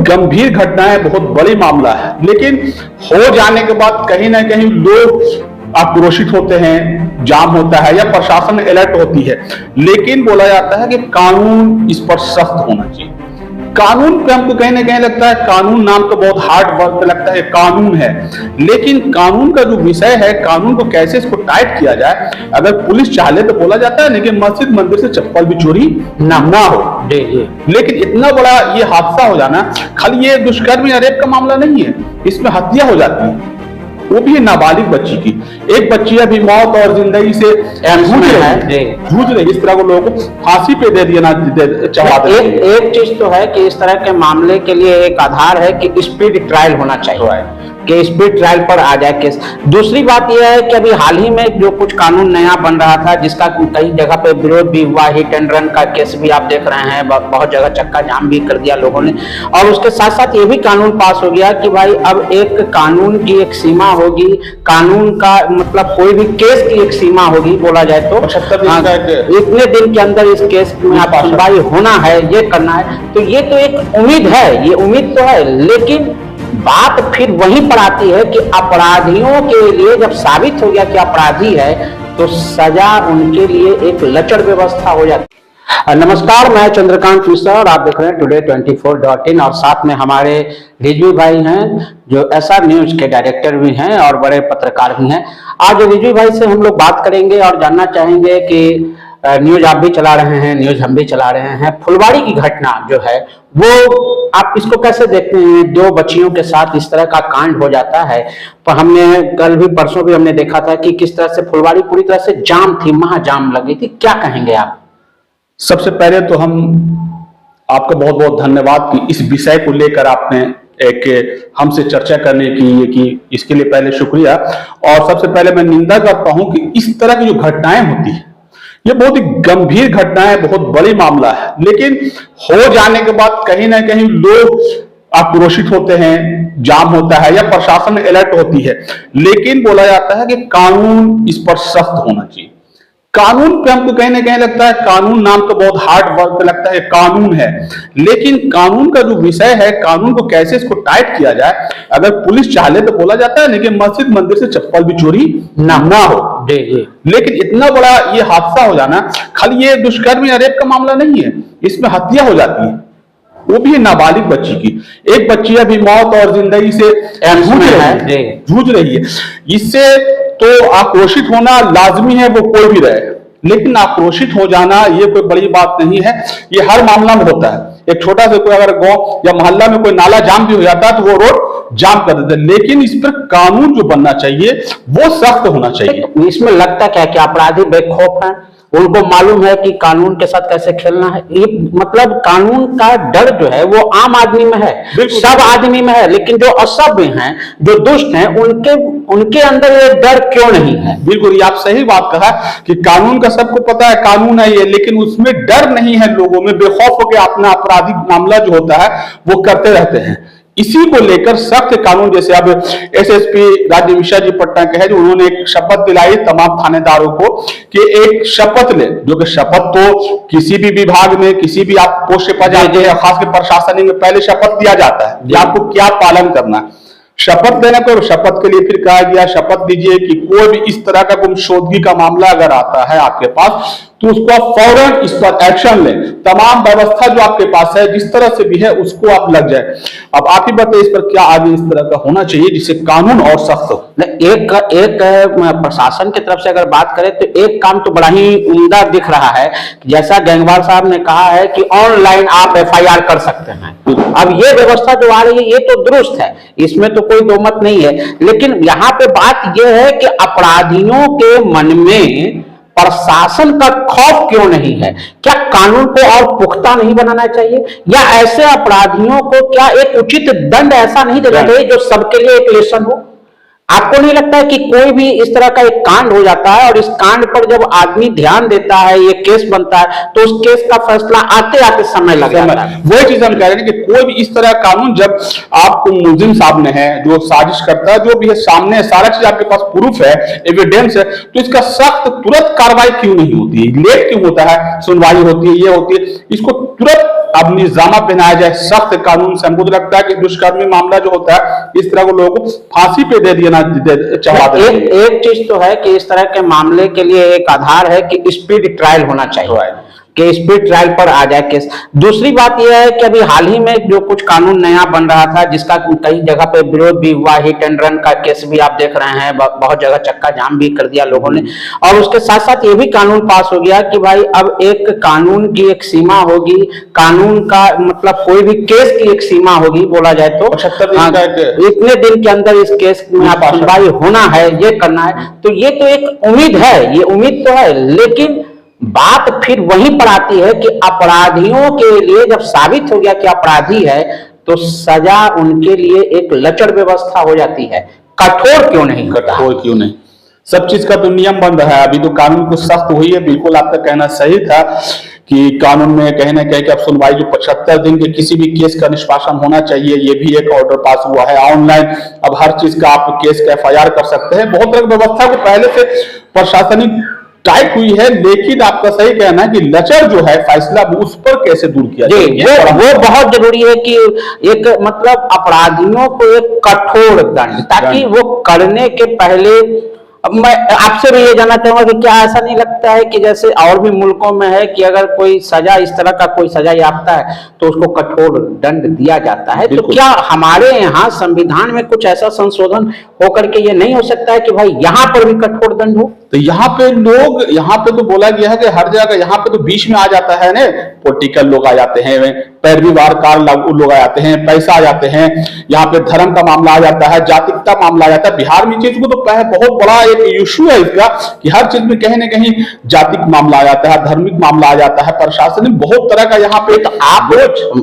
गंभीर घटना है, बहुत बड़ी मामला है, लेकिन हो जाने के बाद कहीं ना कहीं लोग आक्रोशित होते हैं, जाम होता है या प्रशासन अलर्ट होती है। लेकिन बोला जाता है कि कानून इस पर सख्त होना चाहिए। कानून पे हमको कहीं ना कहीं लगता है, कानून नाम तो बहुत हार्ड वर्ड पे लगता है, कानून है, लेकिन कानून का जो विषय है, कानून को कैसे इसको टाइट किया जाए। अगर पुलिस चाहे तो बोला जाता है लेकिन मस्जिद मंदिर से चप्पल भी चोरी ना हो। लेकिन इतना बड़ा ये हादसा हो जाना, खाली ये दुष्कर्म या रेप का मामला नहीं है, इसमें हत्या हो जाती है, वो भी नाबालिग बच्ची की। एक बच्ची अभी मौत और जिंदगी से जूझ रही, इस तरह को लोगों को फांसी पे दे दिया ना चढ़ा दे। एक चीज तो है कि इस तरह के मामले के लिए एक आधार है कि स्पीड ट्रायल होना चाहिए, कि स्पीड ट्रायल पर आ जाए केस। दूसरी बात यह है कि अभी हाल ही में जो कुछ कानून नया बन रहा था, जिसका कई जगह पे विरोध भी हुआ, हिट एंड रन का केस भी आप देख रहे हैं, बहुत जगह चक्का जाम भी कर दिया लोगों ने। और उसके साथ साथ ये भी कानून पास हो गया कि भाई अब एक कानून की एक सीमा होगी, कानून का मतलब कोई भी केस की एक सीमा होगी, बोला जाए तो 75 दिन इतने दिन के अंदर इस केस में आप सुनवाई होना है, ये करना है। तो ये तो एक उम्मीद है, ये उम्मीद तो है, लेकिन बात फिर वहीं पर आती है कि अपराधियों के लिए जब साबित हो गया कि अपराधी है तो सजा उनके लिए एक लचर व्यवस्था हो जाती है। नमस्कार, मैं चंद्रकांत मिश्रा और आप देख रहे हैं टुडे 24.in और साथ में हमारे रिजवी भाई हैं जो एसआर न्यूज के डायरेक्टर भी हैं और बड़े पत्रकार भी हैं। आज रिजवी भाई से हम लोग बात करेंगे और जानना चाहेंगे कि न्यूज आप भी चला रहे हैं, न्यूज हम भी चला रहे हैं, फुलवाड़ी की घटना जो है वो आप इसको कैसे देखते हैं? दो बच्चियों के साथ इस तरह का कांड हो जाता है, पर हमने कल भी परसों भी हमने देखा था कि किस तरह से फुलवाड़ी पूरी तरह से जाम थी, महाजाम लगी थी। क्या कहेंगे आप? सबसे पहले तो हम आपका बहुत बहुत धन्यवाद कि इस विषय को लेकर आपने एक हमसे चर्चा करने की कि इसके लिए पहले शुक्रिया। और सबसे पहले मैं निंदा करता हूं कि इस तरह की जो घटनाएं होती है, ये बहुत ही गंभीर घटना है, बहुत बड़ी मामला है, लेकिन हो जाने के बाद कहीं ना कहीं लोग आक्रोशित होते हैं, जाम होता है या प्रशासन अलर्ट होती है। लेकिन बोला जाता है कि कानून इस पर सख्त होना चाहिए। कानून पे हमको कहीं ना कहीं लगता है, कानून नाम तो बहुत हार्ड वर्ड पे लगता है, कानून है, लेकिन कानून का जो विषय है, कानून को कैसे इसको टाइट किया जाए। अगर पुलिस चाहे तो बोला जाता है लेकिन मस्जिद मंदिर से चप्पल भी चोरी ना हो। लेकिन इतना बड़ा ये हादसा हो जाना, खाली ये दुष्कर्म या रेप का मामला नहीं है, इसमें हत्या हो जाती है, वो भी नाबालिग बच्ची की। एक बच्ची अभी मौत और जिंदगी से जूझ रही है। इससे तो आक्रोशित होना लाजमी है, वो कोई भी रहे, लेकिन आक्रोशित हो जाना ये कोई बड़ी बात नहीं है, ये हर मामला में होता है। एक छोटा सा कोई अगर गांव या मोहल्ला में कोई नाला जाम भी हो जाता है तो वो रोड जाम कर देते हैं, लेकिन इस पर कानून जो बनना चाहिए वो सख्त होना चाहिए। इसमें लगता क्या है कि अपराधी बेखौफ हैं, उनको मालूम है कि कानून के साथ कैसे खेलना है। ये मतलब कानून का डर जो है वो आम आदमी में है, सब आदमी में है, लेकिन जो असभ्य हैं, जो दुष्ट हैं, उनके अंदर ये डर क्यों नहीं है? बिल्कुल, ये आप सही बात कहा कि कानून का सबको पता है, कानून है ये, लेकिन उसमें डर नहीं है लोगों में। बेखौफ होकर अपना आपराधिक मामला जो होता है वो करते रहते हैं। इसी को लेकर सख्त कानून, जैसे अब एसएसपी राज्य मिश्रा जी पटना के हैं, जो उन्होंने एक शपथ दिलाई तमाम थानेदारों को कि एक शपथ ले, जो कि शपथ तो किसी भी विभाग में किसी भी आप पोस्ट पर जाते हैं, खासकर प्रशासनिक में पहले शपथ दिया जाता है कि आपको क्या पालन करना है। शपथ लेने को शपथ के लिए फिर कहा गया शपथ दीजिए कि कोई भी इस तरह का गुमशुदगी का मामला अगर आता है आपके पास तो उसको आप फौरन इस पर एक्शन लें। तमाम व्यवस्था जो आपके पास है जिस तरह से भी है उसको आप लग जाए। अब आप ही बताइए इस पर क्या आगे इस तरह का होना चाहिए जिससे कानून और सख्त हो। एक प्रशासन की तरफ से अगर बात करें तो एक काम तो बड़ा ही उम्दा दिख रहा है, जैसा गैंगवार साहब ने कहा है कि ऑनलाइन आप एफआईआर कर सकते हैं। अब ये व्यवस्था जो आ रही है ये तो दुरुस्त है, इसमें तो कोई दो मत नहीं है, लेकिन यहाँ पे बात यह है कि अपराधियों के मन में प्रशासन का खौफ क्यों नहीं है? क्या कानून को और पुख्ता नहीं बनाना चाहिए, या ऐसे अपराधियों को क्या एक उचित दंड ऐसा नहीं देना चाहिए जो सबके लिए एक लेसन हो? आपको नहीं लगता है कि कोई भी इस तरह का एक कांड हो जाता है और इस कांड पर जब आदमी ध्यान देता है, ये केस बनता है, तो उस केस का फैसला आते आते समय लग जाता है। वही चीज हम कह रहे हैं कि कोई भी इस तरह का कानून जब आपको मुलजिम सामने है, जो साजिश करता है, जो भी है सामने है, सारा चीज आपके पास प्रूफ है, एविडेंस है, तो इसका सख्त तुरंत कार्रवाई क्यों नहीं होती है, लेट क्यों होता है, सुनवाई होती है, ये होती है, इसको तुरंत अब निजामा पहनाया जाए सख्त कानून से। हमको तो लगता है कि दुष्कर्मी मामला जो होता है, इस तरह को लोगों को फांसी पे दे दिया एक चीज तो है कि इस तरह के मामले के लिए एक आधार है कि स्पीड ट्रायल होना चाहिए, कि स्पीड ट्रायल पर आ जाए केस। दूसरी बात यह है कि अभी हाल ही में जो कुछ कानून नया बन रहा था, जिसका कई जगह पे विरोध भी हुआ, हिट एंड रन का केस भी आप देख रहे हैं, बहुत जगह चक्का जाम भी कर दिया लोगों ने। और उसके साथ साथ ये भी कानून पास हो गया कि भाई अब एक कानून की एक सीमा होगी, कानून का मतलब कोई भी केस की एक सीमा होगी, बोला जाए तो 75 दिन इतने दिन के अंदर इस केस में आप सुनवाई होना है, ये करना है। तो ये तो एक उम्मीद है, ये उम्मीद तो है, लेकिन बात फिर वहीं पर आती है कि अपराधियों के लिए जब साबित हो गया कि अपराधी है, तो सजा उनके लिए एक लचर व्यवस्था हो जाती है। कठोर क्यों नहीं, कठोर क्यों नहीं, सब चीज का तो नियम बन रहा है। अभी तो कानून कुछ सख्त हुई है, बिल्कुल आपका कहना सही था कि कानून में कहीं ना कहीं कि अब सुनवाई जो 75 दिन के किसी भी केस का निष्पादन होना चाहिए, ये भी एक ऑर्डर पास हुआ है। ऑनलाइन अब हर चीज का आप केस का FIR कर सकते हैं। बहुत तरह की व्यवस्था को पहले से प्रशासनिक टाइट हुई है, लेकिन आपका सही कहना है कि लचर जो है फैसला उस पर कैसे दूर किया जाए, वो बहुत जरूरी है कि एक मतलब अपराधियों को एक कठोर दंड, ताकि वो करने के पहले। अब मैं आपसे भी ये जानना चाहूंगा कि क्या ऐसा नहीं लगता है कि जैसे और भी मुल्कों में है कि अगर कोई सजा इस तरह का कोई सजा याफ्ता है तो उसको कठोर दंड दिया जाता है, तो क्या हमारे यहाँ संविधान में कुछ ऐसा संशोधन होकर के ये नहीं हो सकता है कि भाई यहाँ पर भी कठोर दंड हो? तो यहाँ पे लोग, यहाँ पे तो बोला गया है कि हर जगह, यहाँ पे तो बीच में आ जाता है ना, पॉलिटिकल लोग आ जाते हैं, पैरवीवारकार लोग आ जाते हैं, पैसा आ जाते हैं, यहाँ पे धर्म का मामला आ जाता है, जातिकता मामला आ जाता है। बिहार में चीज को तो बहुत बड़ा एक इशू है इसका कि हर चीज में कहीं ना कहीं जातिक मामला आ जाता है, धार्मिक मामला आ जाता है, प्रशासनिक बहुत तरह का यहाँ पे। तो आप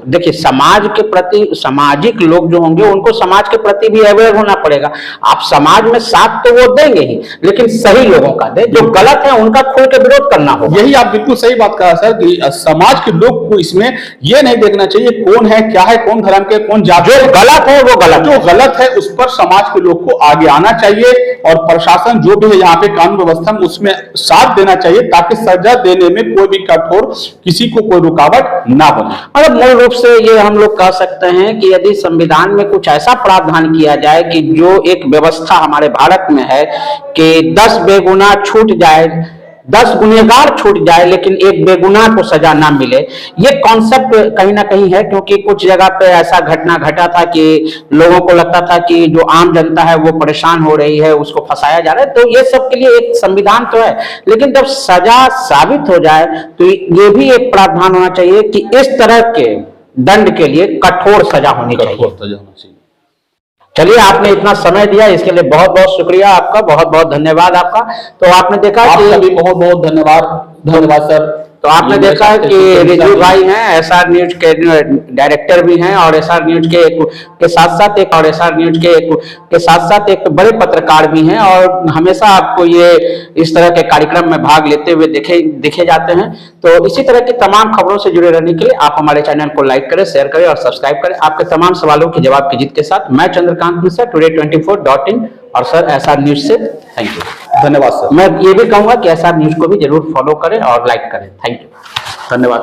देखिए, समाज के प्रति, सामाजिक लोग जो होंगे उनको समाज के प्रति भी अवेयर होना पड़ेगा। आप समाज में साथ तो वो देंगे ही, लेकिन सही लोगों का दे, जो गलत है उनका खुल के विरोध करना होगा। यही आप बिल्कुल सही बात कहा सर कि समाज के लोग को इसमें ये नहीं देखना चाहिए कौन है, क्या है, कौन धर्म के, कौन जाति। जो गलत है वो गलत, जो गलत है उस पर समाज के लोग को आगे आना चाहिए, और प्रशासन जो भी है यहाँ पे कानून व्यवस्था में उसमें साथ देना चाहिए, ताकि सजा देने में कोई भी कठोर किसी को कोई रुकावट ना बने। मतलब मूल रूप से ये हम लोग कह सकते हैं कि यदि संविधान में कुछ ऐसा प्रावधान किया जाए कि जो एक व्यवस्था हमारे भारत में है कि 10 बेगुनाह छूट जाए, 10 गुनहगार छूट जाए, लेकिन एक बेगुनाह को सजा ना मिले, ये कॉन्सेप्ट कहीं ना कहीं है। क्योंकि कुछ जगह पे ऐसा घटना घटा था कि लोगों को लगता था कि जो आम जनता है वो परेशान हो रही है, उसको फंसाया जा रहा है। तो ये सब के लिए एक संविधान तो है, लेकिन जब सजा साबित हो जाए तो ये भी एक प्रावधान होना चाहिए कि इस तरह के दंड के लिए कठोर सजा होनी चाहिए। चलिए, आपने इतना समय दिया, इसके लिए बहुत बहुत शुक्रिया आपका, बहुत बहुत धन्यवाद आपका। तो आपने देखा कि भी बहुत बहुत धन्यवाद सर। तो आपने देखा कि रिजवी भाई हैं, SR न्यूज के डायरेक्टर भी हैं, और SR न्यूज के साथ साथ एक, और SR न्यूज के साथ साथ एक बड़े पत्रकार भी हैं, और हमेशा आपको ये इस तरह के कार्यक्रम में भाग लेते हुए देखे जाते हैं। तो इसी तरह की तमाम खबरों से जुड़े रहने के लिए आप हमारे चैनल को लाइक करें, शेयर करें और सब्सक्राइब करें। आपके तमाम सवालों के जवाब की जीत के साथ मैं चंद्रकांत मिश्रा, today24.in और सर SR न्यूज से। थैंक यू, धन्यवाद सर। मैं ये भी कहूंगा कि SR न्यूज को भी जरूर फॉलो करें और लाइक करें। थैंक यू, धन्यवाद।